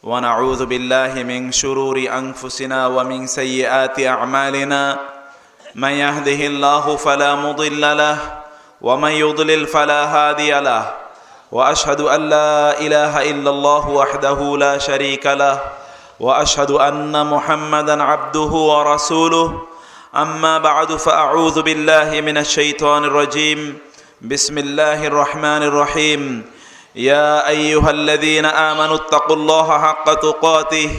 ونعوذ بالله من شرور أنفسنا ومن سيئات أعمالنا من يهده الله فلا مضل له ومن يضلل فلا هادي له وأشهد أن لا إله إلا الله وحده لا شريك له وأشهد أن محمدا عبده ورسوله أما بعد فأعوذ بالله من الشيطان الرجيم بسم الله الرحمن الرحيم يا أيها الذين آمنوا اتقوا الله حق تقاته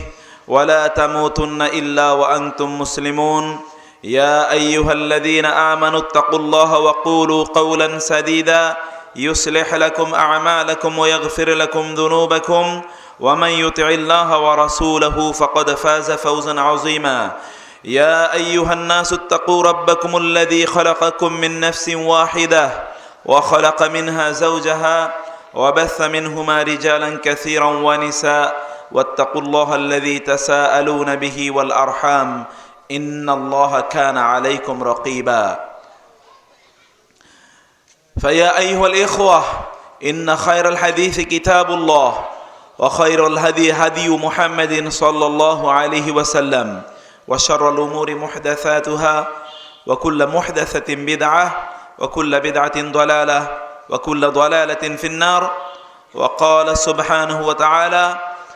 ولا تموتن إلا وأنتم مسلمون يا أيها الذين آمنوا اتقوا الله وقولوا قولا سديدا يصلح لكم أعمالكم ويغفر لكم ذنوبكم ومن يطع الله ورسوله فقد فاز فوزا عظيما يا أيها الناس اتقوا ربكم الذي خلقكم من نفس واحدة وخلق منها زوجها وبث منهما رجالا كثيرا ونساء واتقوا الله الذي تساءلون به والأرحام إن الله كان عليكم رقيبا فيا أيها الإخوة إن خير الحديث كتاب الله وخير الهدي هدي محمد صلى الله عليه وسلم وشر الأمور محدثاتها وكل محدثة بدعة وكل بدعة ضلالة وكل ضلالة في النار وقال سبحانه وتعالى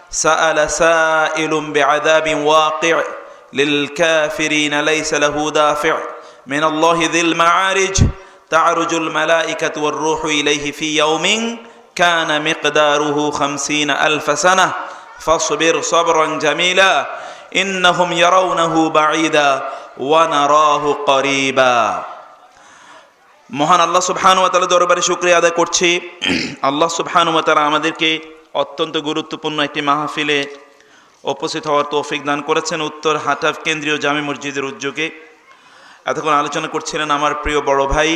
سأل سائل بعذاب واقع للكافرين ليس له دافع من الله ذي المعارج تعرج الملائكة والروح إليه في يوم كان مقداره 50,000 سنة فاصبر صبرا جميلا إنهم يرونه بعيدا ونراه قريبا মহান আল্লাহ সুবহানাহু ওয়া তাআলা দরবারে শুকরিয়া আদায় করছি। আল্লাহ সুবহানাহু ওয়া তাআলা আমাদেরকে অত্যন্ত গুরুত্বপূর্ণ একটি মাহফিলে উপস্থিত হওয়ার তৌফিক দান করেছেন উত্তর হাটাফ কেন্দ্রীয় জামে মসজিদের উদ্যোগে। এতক্ষণ আলোচনা করছিলেন আমার প্রিয় বড় ভাই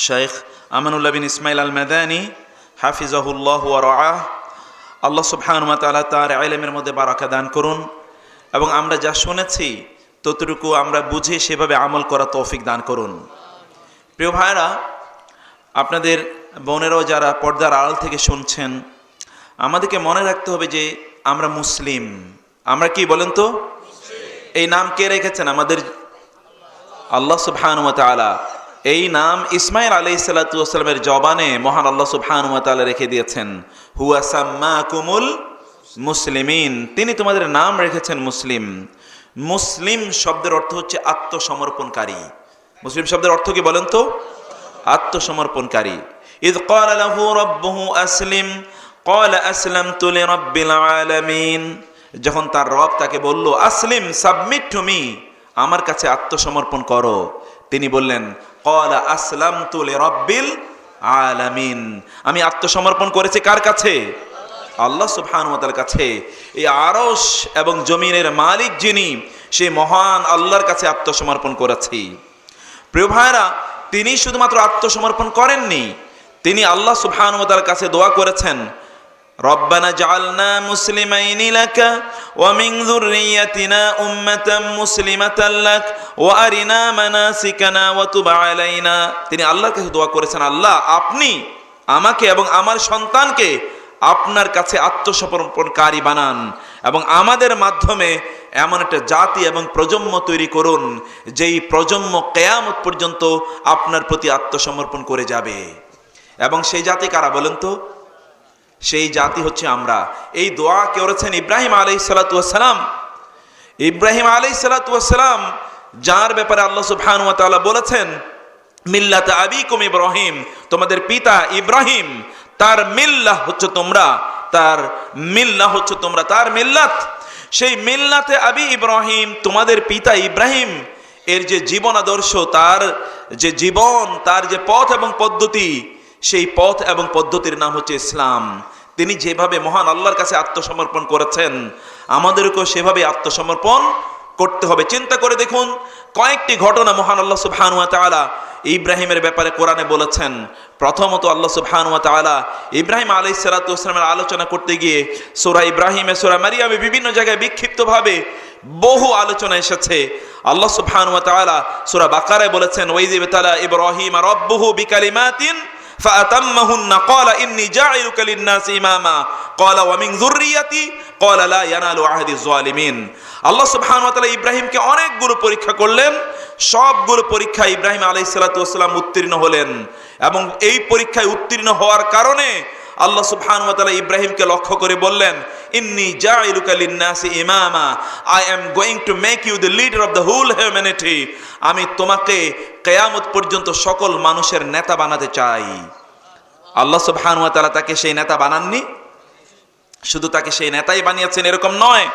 শেখ আমানুল্লাহ বিন ইসমাইল আল মাদানী হাফিজাহুল্লাহ ওয়া রাআহ। আল্লাহ সুবহানাহু ওয়া তাআলা তার ইলমের মধ্যে বারাকা দান করুন এবং আমরা যা শুনেছি ততটুকু আমরা বুঝে সেভাবে আমল করা তৌফিক দান করুন। প্রিয় ভাইরা, আপনাদের বোনেরাও যারা পর্দার আড়াল থেকে শুনছেন, আমাদেরকে মনে রাখতে হবে যে আমরা মুসলিম। আমরা কি বলেন তো? এই নাম কে রেখেছেন? আমাদের আল্লাহ সুবহানাহু ওয়া তাআলা। এই নাম ইসমাঈল আলাইহিস সালাতু ওয়াস সালামের জবানে মহান আল্লাহ সুবহানাহু ওয়া তাআলা রেখে দিয়েছেন, হুয়া সাম্মাকুমুল মুসলিমিন। তিনি তোমাদের নাম রেখেছেন মুসলিম। মুসলিম শব্দের অর্থ হচ্ছে আত্মসমর্পণকারী। মুসলিম শব্দের অর্থ কি বলেন তো? আত্মসমর্পণকারী। ইয ক্বালা লাহু রাব্বুহু আসলিম ক্বালা আসলামতু লিরাব্বিল আলামিন। যখন তার রব তাকে বলল আসলিম, সাবমিট টু মি, আমার কাছে আত্মসমর্পণ করো, তিনি বললেন ক্বালা আসলামতু লিরাব্বিল আলামিন, আমি আত্মসমর্পণ করেছি কার কাছে? আল্লাহ সুবহানাহু ওয়া তাআলার কাছে। এই আরশ এবং জমিনের মালিক যিনি, সেই মহান আল্লাহর কাছে আত্মসমর্পণ করেছি। প্রিয় ভাইরা, তিনি শুধুমাত্র আত্মসমর্পণ করেননি, তিনি আল্লাহ সুবহানাহু ওয়া তাআলার কাছে দোয়া করেছেন, রব্বানা জাআলনা মুসলিমাইনি লাকা ওয়া মিন যুররিয়্যাতিনা উম্মাতান মুসলিমাতান লাক ওয়া আরিনা মানাসিকানা ওয়া তুব আলাইনা। তিনি আল্লাহর কাছে দোয়া করেছেন, আল্লাহ আপনি আমাকে এবং আমার সন্তানকে আপনার কাছে আত্মসমর্পণকারী বানান এবং আমাদের মাধ্যমে এমন একটা জাতি এবং প্রজন্ম তৈরি করুন যেই প্রজন্ম কিয়ামত পর্যন্ত আপনার প্রতি আত্মসমর্পণ করে যাবে। এবং সেই জাতি কারা বলেন তো? সেই জাতি হচ্ছে আমরা। এই দোয়া করেছেন ইব্রাহিম আলাইহিস সালাতু ওয়াস সালাম। ইব্রাহিম আলাইহিস সালাতু ওয়াস সালাম, যার ব্যাপারে আল্লাহ সুবহানাহু ওয়া তাআলা বলেছেন মিল্লাত আবিকুম ইব্রাহিম, তোমাদের পিতা ইব্রাহিম, তার মিল্লাহ হচ্ছে তোমরা, তার মিল্লাহ হচ্ছে তোমরা, তার মিল্লাত। সেই মিল্লাতে আবি ইব্রাহিম, তোমাদের পিতা ইব্রাহিম এর যে জীবন আদর্শ, তার যে জীবন, তার যে পথ এবং পদ্ধতি, সেই পথ এবং পদ্ধতির নাম হচ্ছে ইসলাম। তিনি যেভাবে মহান আল্লাহর কাছে আত্মসমর্পণ করেছেন, আমাদেরকেও সেভাবে আত্মসমর্পণ করতে হবে। চিন্তা করে দেখুন, কয়েকটি ঘটনা মহান আল্লাহ সুবহানাহু ওয়া তাআলা ইব্রাহিমের ব্যাপারে কোরআনে বলেছেন। প্রথমত আল্লাহ সুবহানাহু ওয়া তাআলা ইব্রাহিম আলাইহিস সালাতু ওয়াস সালামের আলোচনা করতে গিয়ে সূরা ইব্রাহিমে, সূরা মারিয়ামে বিভিন্ন জায়গায় বিক্ষিপ্তভাবে বহু আলোচনা এসেছে। আল্লাহ সুবহানাহু ওয়া তাআলা সূরা বাকারায় বলেছেন, ওয়াইয ইবতালা ইব্রাহিম রাব্বুহু বিকালিমাতিন ফাআতাম্মাহুন্না ক্বালা ইন্নী জাইলুকা লিন-নাসি ইমামা ক্বালা ওয়া মিন যুররিয়াতি ক্বালা লা ইয়ানালু আহদিজ জালিমিন। আল্লাহ সুবহানাহু ওয়া তাআলা ইব্রাহিমকে অনেকগুলো পরীক্ষা করলেন, সবগুলো পরীক্ষায় ইব্রাহিম আলাইহিস সালাতু ওয়াস সালাম উত্তীর্ণ হলেন, এবং এই পরীক্ষায় উত্তীর্ণ হওয়ার কারণে আল্লাহ সুবহানাহু ওয়া তাআলা ইব্রাহিমকে লক্ষ্য করে বললেন, ইন্নী জাইলুকা লিন-নাসি ইমামা, I am going to make you the leader of the whole humanity. আমি তোমাকে কিয়ামত পর্যন্ত সকল মানুষের নেতা বানাতে চাই। আল্লাহ সুবহানাহু ওয়া তাআলা তাকে সেই নেতা বানাননি, শুধু তাকে সেই নেতাই বানিয়েছেন এরকম নয়।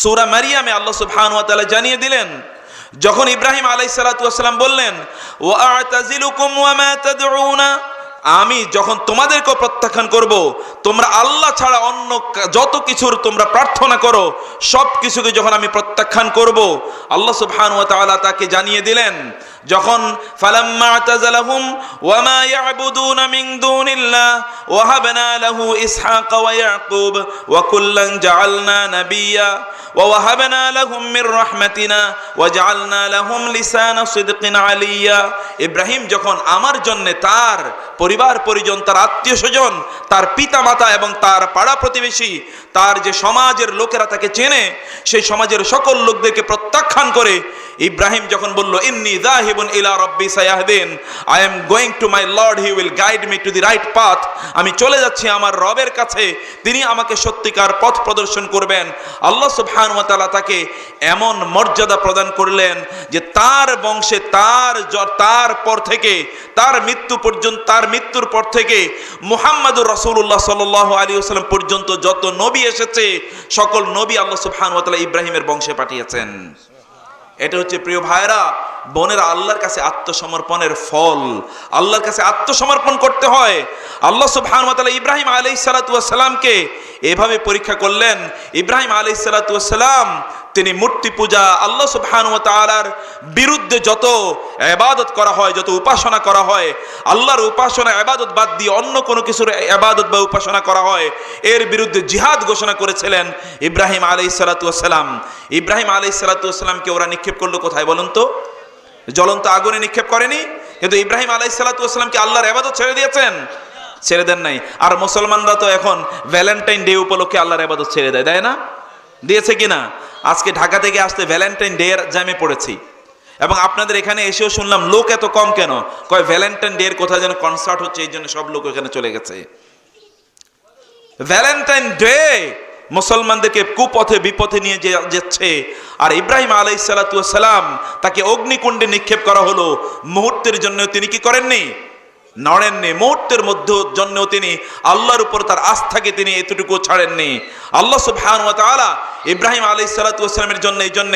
সূরা মারিয়ামে আল্লাহ সুবহানাহু ওয়া তাআলা জানিয়ে দিলেন, যখন ইব্রাহিম আলাইহিস সালাতু ওয়াস সালাম বললেন, ওয়া আ'তাযিলুকুম ওয়া মা তাদউনা, আমি যখন তোমাদেরকে প্রত্যাখ্যান করব, তোমরা আল্লাহ ছাড়া অন্য যত কিছুর তোমরা প্রার্থনা করো সব কিছুকে যখন আমি প্রত্যাখ্যান করব, আল্লাহ সুবহানাহু ওয়া তাআলা তাকে জানিয়ে দিলেন, যখন ফালাম্মা আ'তাযালাহুম ওয়া মা ইয়া'বুদুনা মিন দুনিল্লাহ ওয়া হাবনা লাহু ইসহাক ওয়া ইয়াকুব ওয়া কুল্লান জাআলনা নাবিয়্যা ওয়া ওয়াহাবনা লাহুম মির রাহমাতিনা ওয়া জাআলনা লাহুম লিসানা সিদকিন আলিয়্যা। ইব্রাহিম যখন আমার জন্য তার পরিবার পরিজন, তার আত্মীয় স্বজন, তার পিতা মাতা এবং তার পাড়া প্রতিবেশী, তার যে সমাজের লোকেরা তাকে চেনে, সেই সমাজের সকল লোকদেরকে প্রত্যাখ্যান করে ইব্রাহিম যখন বলল, ইন্নী যাহিবুন ইলা রাব্বি সায়াহদিন, I am going to my lord, he will guide me to the right path, আমি চলে যাচ্ছি আমার রবের কাছে, তিনি আমাকে সত্যিকার পথ প্রদর্শন করবেন। আল্লাহ সুবহানাহু ওয়া তাআলা তাকে এমন মর্যাদা প্রদান করলেন যে তার বংশে তার পর থেকে তার মৃত্যু পর্যন্ত, তার মৃত্যুর পর থেকে মুহাম্মদুর রাসূলুল্লাহ সাল্লাল্লাহু আলাইহি ওয়াসাল্লাম পর্যন্ত যত নবী এসেছে, সকল নবী আল্লাহ সুবহানাহু ওয়া তাআলা ইব্রাহিমের বংশে পাঠিয়েছেন। এটা হচ্ছে প্রিয় ভাইরা, বোনেরা, আল্লাহর কাছে আত্মসমর্পণের ফল। আল্লাহর কাছে আত্মসমর্পণ করতে হয়। আল্লাহ সুবহানাহু ওয়া তাআলা ইব্রাহিম আলাইহিস সালাতু ওয়াস সালামকে এভাবে পরীক্ষা করলেন। ইব্রাহিম আলাইহিস সালাতু ওয়াস সালাম তিনি মূর্তি পূজা, আল্লাহ সুবহানাহু ওয়া তাআলার বিরুদ্ধে যত ইবাদত করা হয়, যত উপাসনা করা হয়, আল্লাহর উপাসনা ইবাদত বাদ দিয়ে অন্য কোনো কিছুর ইবাদত বা উপাসনা করা হয়, এর বিরুদ্ধে জিহাদ ঘোষণা করেছিলেন ইব্রাহিম আলাইহিস সালাতু ওয়াস সালাম। ইব্রাহিম আলাইহিস সালাতু ওয়াস সালামকে ওরা নিক্ষেপ করলো কোথায় বলুন তো? জ্বলন্ত আগুনে নিক্ষেপ করেনি, কিন্তু ইব্রাহিম আলাইহিস সালাতু ওয়াস সালাম কি আল্লাহর ইবাদত ছেড়ে দিয়েছেন? ছেড়ে দেন নাই। আর মুসলমানরা তো এখন ভ্যালেন্টাইন ডে উপলক্ষে আল্লাহর ইবাদত ছেড়ে দেয়, তাই না? দিয়েছে কিনা? আজকে ঢাকা থেকে আসতে ভ্যালেন্টাইন ডে এর জ্যামে পড়েছি, এবং আপনাদের এখানে এসেও শুনলাম লোক এত কম কেন, কয় ভ্যালেন্টাইন ডে এর কোথায় যেন কনসার্ট হচ্ছে, এই জন্য সব লোক এখানে চলে গেছে। ভ্যালেন্টাইন ডে মুসলমানদেরকে কুপথে বিপথে নিয়ে যাচ্ছে। আর ইব্রাহিম আলাইহিস সালাতু ওয়াস সালাম তাকে অগ্নিকুণ্ডে নিক্ষেপ করা হলো, মুহূর্তের জন্য তিনি কি করেননি? নড়েননি। মুহূর্তের মধ্যে জন্য তিনি আল্লাহর উপর তার আস্থাকে তিনি এতটুকু ছাড়েননি। আল্লাহ সুবহানাহু ওয়া তাআলা ইব্রাহিম আলাইহিস সালাতু ওয়াস সালামের জন্য এই জন্য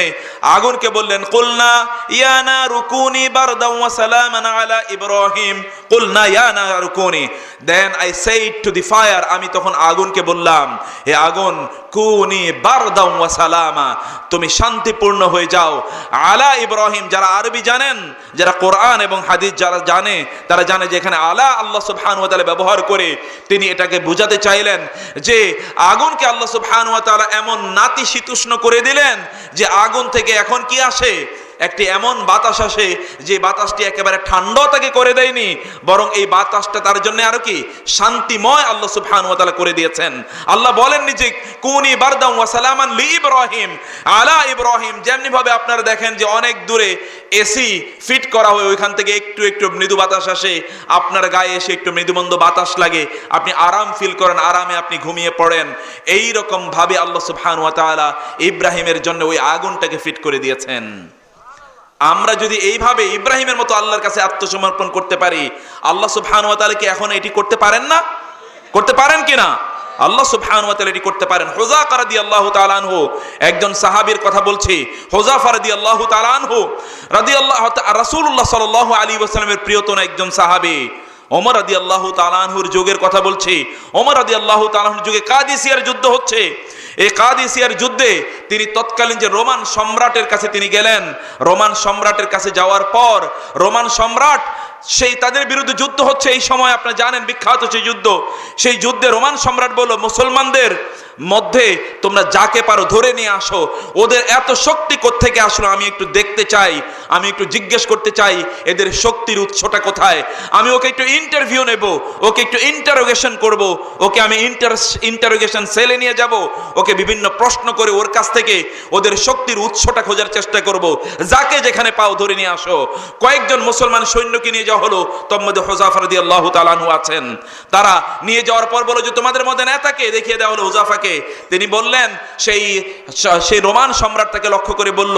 আগুনকে বললেন, কুলনা ইয়া নারু কুনি বারদান ওয়া সালামান আলা ইব্রাহিম, কুলনা ইয়া নারু কুনি, then I said to the fire, আমি তখন আগুনকে বললাম, হে আগুন, কুনি বারদান ওয়া সালামা, তুমি শান্তিপূর্ণ হয়ে যাও, আলা ইব্রাহিম। যারা আরবি জানেন, যারা কোরআন এবং হাদিস যারা জানে, তারা জানে যে এখানে আলা আল্লাহ সুবহানাহু ওয়া তাআলা ব্যবহার করে তিনি এটাকে বোঝাতে চাইলেন যে আগুনকে আল্লাহ সুবহানাহু ওয়া তাআলা এমন নাতিশীতোষ্ণ করে দিলেন যে আগুন থেকে এখন কি আসে? একটি এমন বাতাস আসে যে বাতাসটি একেবারে ঠান্ডা তাকে করে দেয়নি, বরং এই বাতাসটা তার জন্য আরো কি শান্তিময় আল্লাহ সুবহানাহু ওয়া তাআলা করে দিয়েছেন। আল্লাহ বলেননি যে কুনি বারদান ওয়া সালামান লি ইব্রাহিম আলা ইব্রাহিম, যেমনি ভাবে আপনারা দেখেন যে অনেক দূরে এসি ফিট করা হয়, ওইখান থেকে একটু একটু মৃদু বাতাস আসে, আপনার গায়ে এসে একটু মৃদুমন্দ বাতাস লাগে, আপনি আরাম ফিল করেন, আরামে আপনি ঘুমিয়ে পড়েন। এই রকম ভাবে আল্লাহ সুবহানাহু ওয়া তাআলা ইব্রাহিমের জন্য ওই আগুনটাকে ফিট করে দিয়েছেন। আমরা যদি এইভাবে ইব্রাহিমের মতো আল্লাহর কাছে আত্মসমর্পণ করতে পারি, আল্লাহ সুবহানাহু ওয়া তাআলা কি এখন এটি করতে পারেন না? করতে পারেন কিনা? আল্লাহ সুবহানাহু ওয়া তাআলা এটি করতে পারেন। হুযাফা রাদিয়াল্লাহু তাআলা আনহু, একজন সাহাবীর কথা বলছি, হুযাফা রাদিয়াল্লাহু তাআলা আনহু রাসূলুল্লাহ সাল্লাল্লাহু আলাইহি ওয়াসাল্লামের প্রিয়তম একজন সাহাবী। ওমর রাদিয়াল্লাহু তাআলা আনহুর যুগের কথা বলছি। ওমর রাদিয়াল্লাহু তাআলা আনহুর যুগে কাদিসিয়ার যুদ্ধ হচ্ছে। এই কাদিসিয়ার যুদ্ধে তিনি তৎকালীন যে রোমান সম্রাটের কাছে তিনি গেলেন। রোমান সম্রাটের কাছে যাওয়ার পর রোমান সম্রাট সেই তাদের বিরুদ্ধে যুদ্ধ হচ্ছে। এই সময় আপনারা জানেন বিখ্যাত সেই যুদ্ধ। সেই যুদ্ধে রোমান সম্রাট বলল, মুসলমানদের মধ্যে তোমরা যাকে পারো ধরে নিয়ে আসো। ওদের এত শক্তি কোত্থেকে আসলো আমি একটু দেখতে চাই, আমি একটু জিজ্ঞেস করতে চাই এদের শক্তির উৎসটা কোথায়। আমি ওকে একটু ইন্টারভিউ নেব, ওকে একটু ইন্টারোগেশন করব, ওকে আমি ইন্টারোগেশন সেলে নিয়ে যাব, ওকে বিভিন্ন প্রশ্ন করে ওর কাছ থেকে ওদের শক্তির উৎসটা খোঁজার চেষ্টা করব। যাকে যেখানে পাও ধরে নিয়ে আসো। কয়েকজন মুসলমান সৈন্যকে নিয়ে যাওয়া হলো, তার মধ্যে হুযাফা রাদিয়াল্লাহু তাআলা আনহু আছেন। তারা নিয়ে যাওয়ার পর বলল যে তোমাদের মধ্যে নেতাকে দেখিয়ে দেওয়া হলো হুযাফাকে। তিনি বললেন, সেই রোমান সম্রাট তাকে লক্ষ্য করে বলল,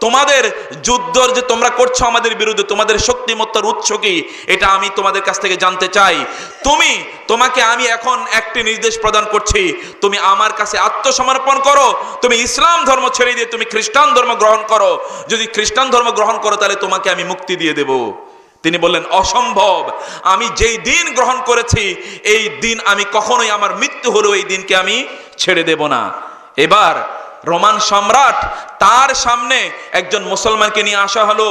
তোমাদের যুদ্ধ যে তোমরা করছো আমাদের বিরুদ্ধে, তোমাদের শক্তিমত্তার উৎস কি এটা আমি তোমাদের কাছ থেকে জানতে চাই। তোমাকে আমি এখন একটি নির্দেশ প্রদান করছি, তুমি আমার কাছে আত্মসমর্পণ করো, তুমি ইসলাম ধর্ম ছেড়ে দিয়ে তুমি খ্রিস্টান ধর্ম গ্রহণ করো। যদি খ্রিস্টান ধর্ম গ্রহণ করো তাহলে তোমাকে আমি মুক্তি দিয়ে দেব। তিনি বললেন, অসম্ভব, আমি যেই দিন গ্রহণ করেছি এই দিন আমি কখনোই, আমার মৃত্যু হলেও এই দিনকে আমি ছেড়ে দেব না। এবার রোমান সম্রাট তার সামনে একজন মুসলমানকে নিয়ে আসা হলো,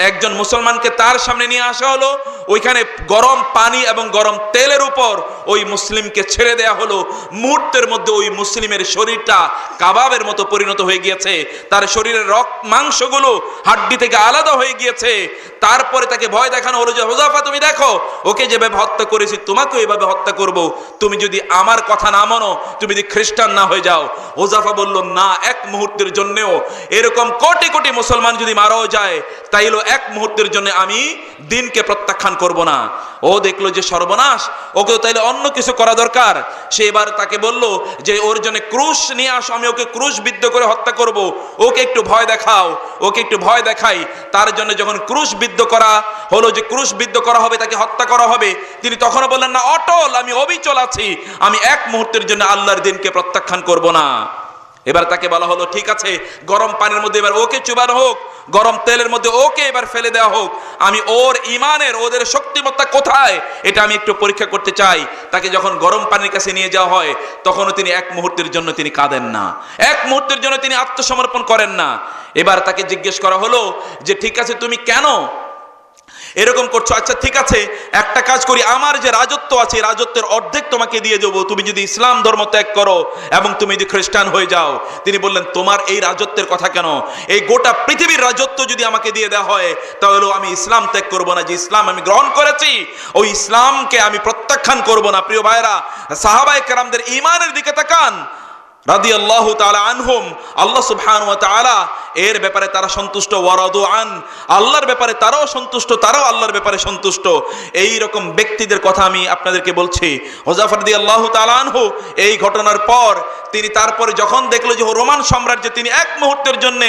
একজন মুসলমানকে তার সামনে নিয়ে আসা হলো। ওইখানে গরম পানি এবং গরম তেলের উপর ওই মুসলিমকে ছেড়ে দেয়া হলো। মুহূর্তের মধ্যে ওই মুসলিমের শরীরটা কাবাবের মতো পরিণত হয়ে গিয়েছে, তার শরীরের মাংসগুলো হাড্ডি থেকে আলাদা হয়ে গিয়েছে। তারপরে তাকে ভয় দেখানো হলো যে হুযাফা তুমি দেখো ওকে যেভাবে হত্যা করেছি তোমাকেও এভাবে হত্যা করব, তুমি যদি আমার কথা না মানো, তুমি যদি খ্রিস্টান না হয়ে যাও। হুযাফা বলল, না, এক মুহূর্তের জন্যও, এরকম কোটি কোটি মুসলমান যদি মারাও যায় তাইলে এক মুহূর্তের জন্য আমি দিনকে প্রত্যাখ্যান করব না। ও দেখলো যে সর্বনাশ, ওকে তাইলে অন্য কিছু করা দরকার। সে এবার তাকে বলল যে ওর জন্য ক্রুশ নিয়ে আসো, আমি ওকে ক্রুশ বিদ্ধ করে হত্যা করব, ওকে একটু ভয় দেখাও, ওকে একটু ভয় দেখাই। তার জন্য যখন ক্রুশ বিদ্ধ করা হলো, যে ক্রুশ বিদ্ধ করা হবে, তাকে হত্যা করা হবে, তিনি তখনও বললেন, না, অটল, আমি অবিচল আছি, আমি এক মুহূর্তের জন্য আল্লাহর দিনকে প্রত্যাখ্যান করব না। এবার তাকে বলা হলো, ঠিক আছে, গরম পানির মধ্যে এবার ওকে চুবানো হোক, গরম তেলের মধ্যে ওকে এবার ফেলে দেওয়া হোক, আমি ওর ইমানের, ওদের শক্তিমত্তা কোথায় এটা আমি একটু পরীক্ষা করতে চাই। তাকে যখন গরম পানির কাছে নিয়ে যাওয়া হয় তখনও তিনি এক মুহূর্তের জন্য তিনি কাঁদেন না, এক মুহূর্তের জন্য তিনি আত্মসমর্পণ করেন না। এবার তাকে জিজ্ঞেস করা হলো যে ঠিক আছে, তুমি কেন এরকম করছো? আচ্ছা ঠিক আছে, একটা কাজ করি, আমার যে রাজত্ব আছে রাজত্বের অর্ধেক তোমাকে দিয়ে দেবো, তুমি যদি ইসলাম ধর্ম ত্যাগ করো এবং তুমি যদি খ্রিস্টান হয়ে যাও। তিনি বললেন, তোমার এই রাজত্বের কথা কেন? এই গোটা পৃথিবীর রাজত্ব যদি আমাকে দিয়ে দেওয়া হয় তাহলে আমি ইসলাম ত্যাগ করবো না। যে ইসলাম আমি গ্রহণ করেছি ওই ইসলামকে আমি প্রত্যাখ্যান করবো না। প্রিয় ভাইরা, সাহাবায়ে কেরামদের ঈমানের দিকে তাকান রাদিয়াল্লাহু তাআলা আনহুম। আল্লাহ সুবহানাহু ওয়া তাআলা এর ব্যাপারে তারা সন্তুষ্ট, ওয়ারাদু আন, আল্লাহর ব্যাপারে তারাও সন্তুষ্ট, তারাও আল্লাহর ব্যাপারে সন্তুষ্ট। এই রকম ব্যক্তিদের কথা আমি আপনাদেরকে বলছি। হুযাফা রাদিয়াল্লাহু তাআলা আনহু এই ঘটনার পর তিনি তারপরে যখন দেখলো যে রোমান সাম্রাজ্য, তিনি এক মুহূর্তের জন্য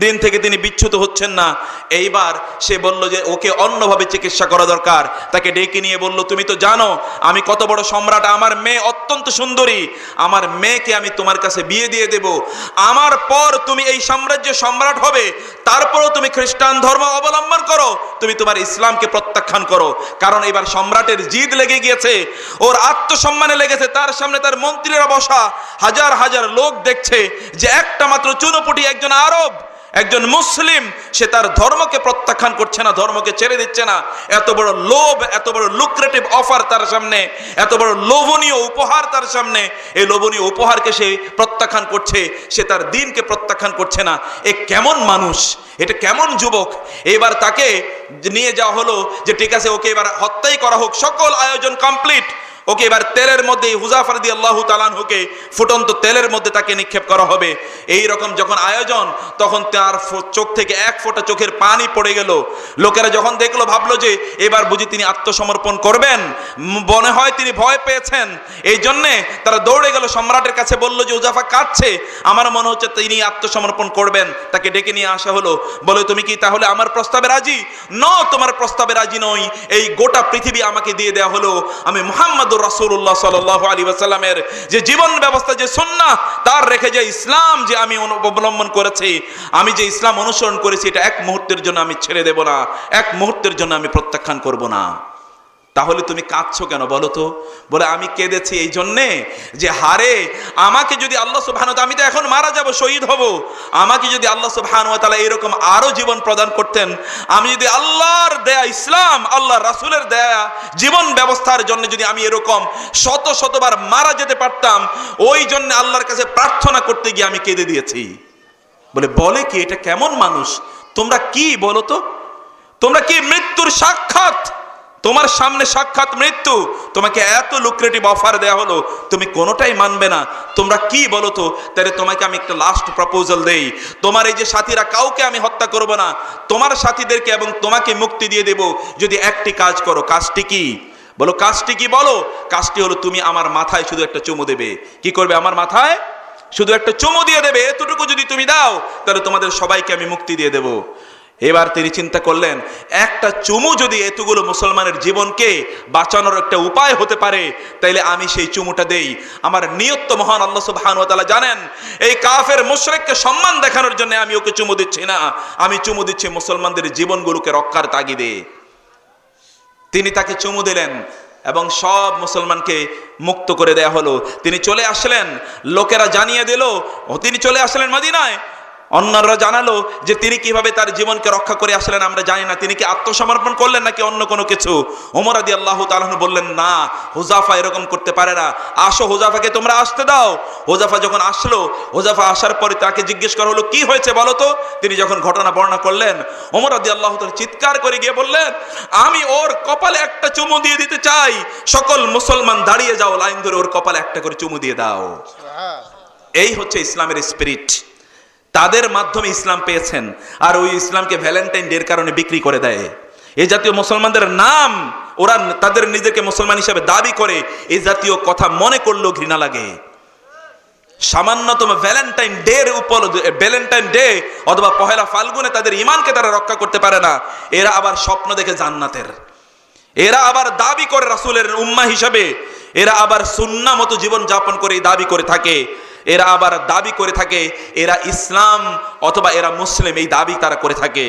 দিন থেকে তিনি বিচ্যুত হচ্ছেন না, এইবার সে বলল যে ওকে অন্যভাবে চিকিৎসা করা দরকার। তাকে ডেকে নিয়ে বলল, তুমি তো জানো আমি কত বড় সম্রাট, আমার মেয়ে অত্যন্ত সুন্দরী, আমার মেয়েকে আমি তোমার কাছে বিয়ে দিয়ে দেব, আমার পর তুমি এই সাম্রাজ্যের সম্রাট হবে, তারপরও তুমি খ্রিস্টান ধর্ম অবলম্বন করো, তুমি তোমার ইসলামকে প্রত্যাখ্যান করো। কারণ এবার সম্রাটের জিদ লেগে গিয়েছে, ওর আত্মসম্মানে লেগেছে। তার সামনে তার মন্ত্রীরা বসা, হাজার হাজার লোক দেখছে যে একটা মাত্র চুনোপুটি একজন আরব, একজন মুসলিম, সে তার ধর্মকে প্রত্যাখ্যান করছে না, ধর্মকে ছেড়ে দিচ্ছে না। এত বড় লোভ, এত বড় লুক্রেটিভ অফার তার সামনে, এত বড় লোভনীয় উপহার তার সামনে, এই লোভনীয় উপহারকে সে প্রত্যাখ্যান করছে, সে তার দ্বীনকে প্রত্যাখ্যান করছে না। এ কেমন মানুষ, এটা কেমন যুবক? এবার তাকে নিয়ে যাওয়া হলো যে ঠিক আছে, ওকে এবার হত্যাই করা হোক, সকল আয়োজন কমপ্লিট। ওকে এবার তেলের মধ্যে, হুযাফা রাদিয়াল্লাহু তাআলা আনহুকে ফুটন্ত তেলের মধ্যে তাকে নিক্ষেপ করা হবে। এই রকম যখন আয়োজন, তখন তার চোখ থেকে এক ফোঁটা চোখের পানি পড়ে গেল। লোকেরা যখন দেখলো ভাবলো যে এবার বুঝি তিনি আত্মসমর্পণ করবেন, মনে হয় তিনি ভয় পেয়েছেন। এই জন্যে তারা দৌড়ে গেল সম্রাটের কাছে, বলল যে হুযাফা কাঁদছে, আমার মনে হচ্ছে তিনি আত্মসমর্পণ করবেন। তাকে ডেকে নিয়ে আসা হলো, বলে তুমি কি তাহলে আমার প্রস্তাবে রাজি? ন, তোমার প্রস্তাবে রাজি নই। এই গোটা পৃথিবী আমাকে দিয়ে দেওয়া হলো, আমি মুহাম্মদ রাসূলুল্লাহ সাল্লাল্লাহু আলাইহি ওয়াসাল্লামের যে জীবন ব্যবস্থা, যে সুন্নাহ, তার রেখে যে ইসলাম যে আমি অবলম্বন করেছি, আমি যে ইসলাম অনুসরণ করেছি, এটা এক মুহূর্তের জন্য আমি ছেড়ে দেব না, এক মুহূর্তের জন্য আমি প্রত্যাখ্যান করব না। তাহলে তুমি কাঁদছো কেন বলো তো? বলে আমি কেঁদেছি এই জন্যে যে হারে আমাকে যদি আল্লাহ সুবহানাহু ওয়া তাআলা, আমি তো এখন মারা যাব, শহীদ হব, আমাকে যদি আল্লাহ সুবহানাহু ওয়া তাআলা এরকম আরো জীবন প্রদান করতেন, আমি যদি আল্লাহর দেয়া ইসলাম, আল্লাহর রাসূলের দেয়া জীবন ব্যবস্থার জন্য যদি আমি এরকম শত শতবার মারা যেতে পারতাম, ওই জন্য আল্লাহর কাছে প্রার্থনা করতে গিয়ে আমি কেঁদে দিয়েছি। বলে কি এটা কেমন মানুষ? তোমরা কি বলো তো? তোমরা কি মৃত্যুর সাক্ষাৎ, তোমার সামনে সাক্ষাৎ মৃত্যু, তোমাকে এত লুক্রেটিভ অফার দেয়া হলো, তুমি কোনোটাই মানবে না। তোমরা কি বলো তো? তাহলে তোমাকে আমি একটা লাস্ট প্রপোজাল দেই, তোমার এই যে সাথীরা কাউকে আমি হত্যা করব না, তোমার সাথীদেরকে এবং তোমাকে মুক্তি দিয়ে দেব যদি একটি কাজ করো। কাজটি কি? বলো কাজটি কি? বলো। কাজটি হলো তুমি আমার মাথায় শুধু একটা চুমু দেবে। কি করবে? আমার মাথায় শুধু একটা চুমু দিয়ে দেবে। এতটুকু যদি তুমি দাও তাহলে তোমাদের সবাইকে আমি মুক্তি দিয়ে দেব। এবার তিনি চিন্তা করলেন, একটা চুমু যদি এতগুলো মুসলমানের জীবনকে বাঁচানোর একটা উপায় হতে পারে, তাইলে আমি সেই চুমুটা দেই। আমার নিয়ত তো মহান আল্লাহ সুবহানাহু ওয়া তাআলা জানেন। এই কাফের মুশরিককে সম্মান দেখানোর জন্য আমি ওকে চুমু দিচ্ছি না, আমি চুমু দিচ্ছি মুসলমানদের জীবনগুলোকে রক্ষার তাগিদে। তিনি তাকে চুমু দিলেন এবং সব মুসলমানকে মুক্ত করে দেয়া হলো। তিনি চলে আসলেন, লোকেরা জানিয়ে দিল তিনি চলে আসলেন মদিনায়। অন্যরা জানালো যে তিনি কিভাবে তার জীবনকে রক্ষা করে আসলেন আমরা জানি না। তিনি কি আত্মসমর্পণ করলেন নাকি অন্য কোনো কিছু? ওমর রাদিয়াল্লাহু তাআলা বললেন, না, হুযাফা এরকম করতে পারে না, আসো হুযাফাকে তোমরা আসতে দাও। হুযাফা যখন আসলো, হুযাফা আসার পরে তাকে জিজ্ঞেস করা হলো, কি হয়েছে বলো তো? তিনি যখন ঘটনা বর্ণনা করলেন, ওমর রাদিয়াল্লাহু তাআলা চিৎকার করে গিয়ে বললেন, আমি ওর কপালে একটা চুমু দিয়ে দিতে চাই। সকল মুসলমান দাঁড়িয়ে যাও, লাইন ধরে ওর কপালে একটা করে চুমু দিয়ে দাও। এই হচ্ছে ইসলামের স্পিরিট। তাদের মাধ্যমে ইসলাম পেয়েছেন, আর ওই ইসলামকে ভ্যালেন্টাইন ডের কারণে বিক্রি করে দেয়। এই জাতীয় মুসলমানদের নাম, ওরা তাদের নিজেকে মুসলমান হিসেবে দাবি করে, এই জাতীয় কথা মনে করলেও ঘৃণা লাগে। সামান্যতম ভ্যালেন্টাইন ডে অথবা পহেলা ফাল্গুনে তাদের ইমানকে তারা রক্ষা করতে পারে না। এরা আবার স্বপ্ন দেখে জান্নাতের, এরা আবার দাবি করে রাসূলের উম্মাহ হিসাবে, এরা আবার সুন্নাহ মতো জীবন যাপন করে দাবি করে থাকে। এরা আবার দাবি করে থাকে এরা ইসলাম অথবা এরা মুসলিম, এই দাবি তারা করে থাকে।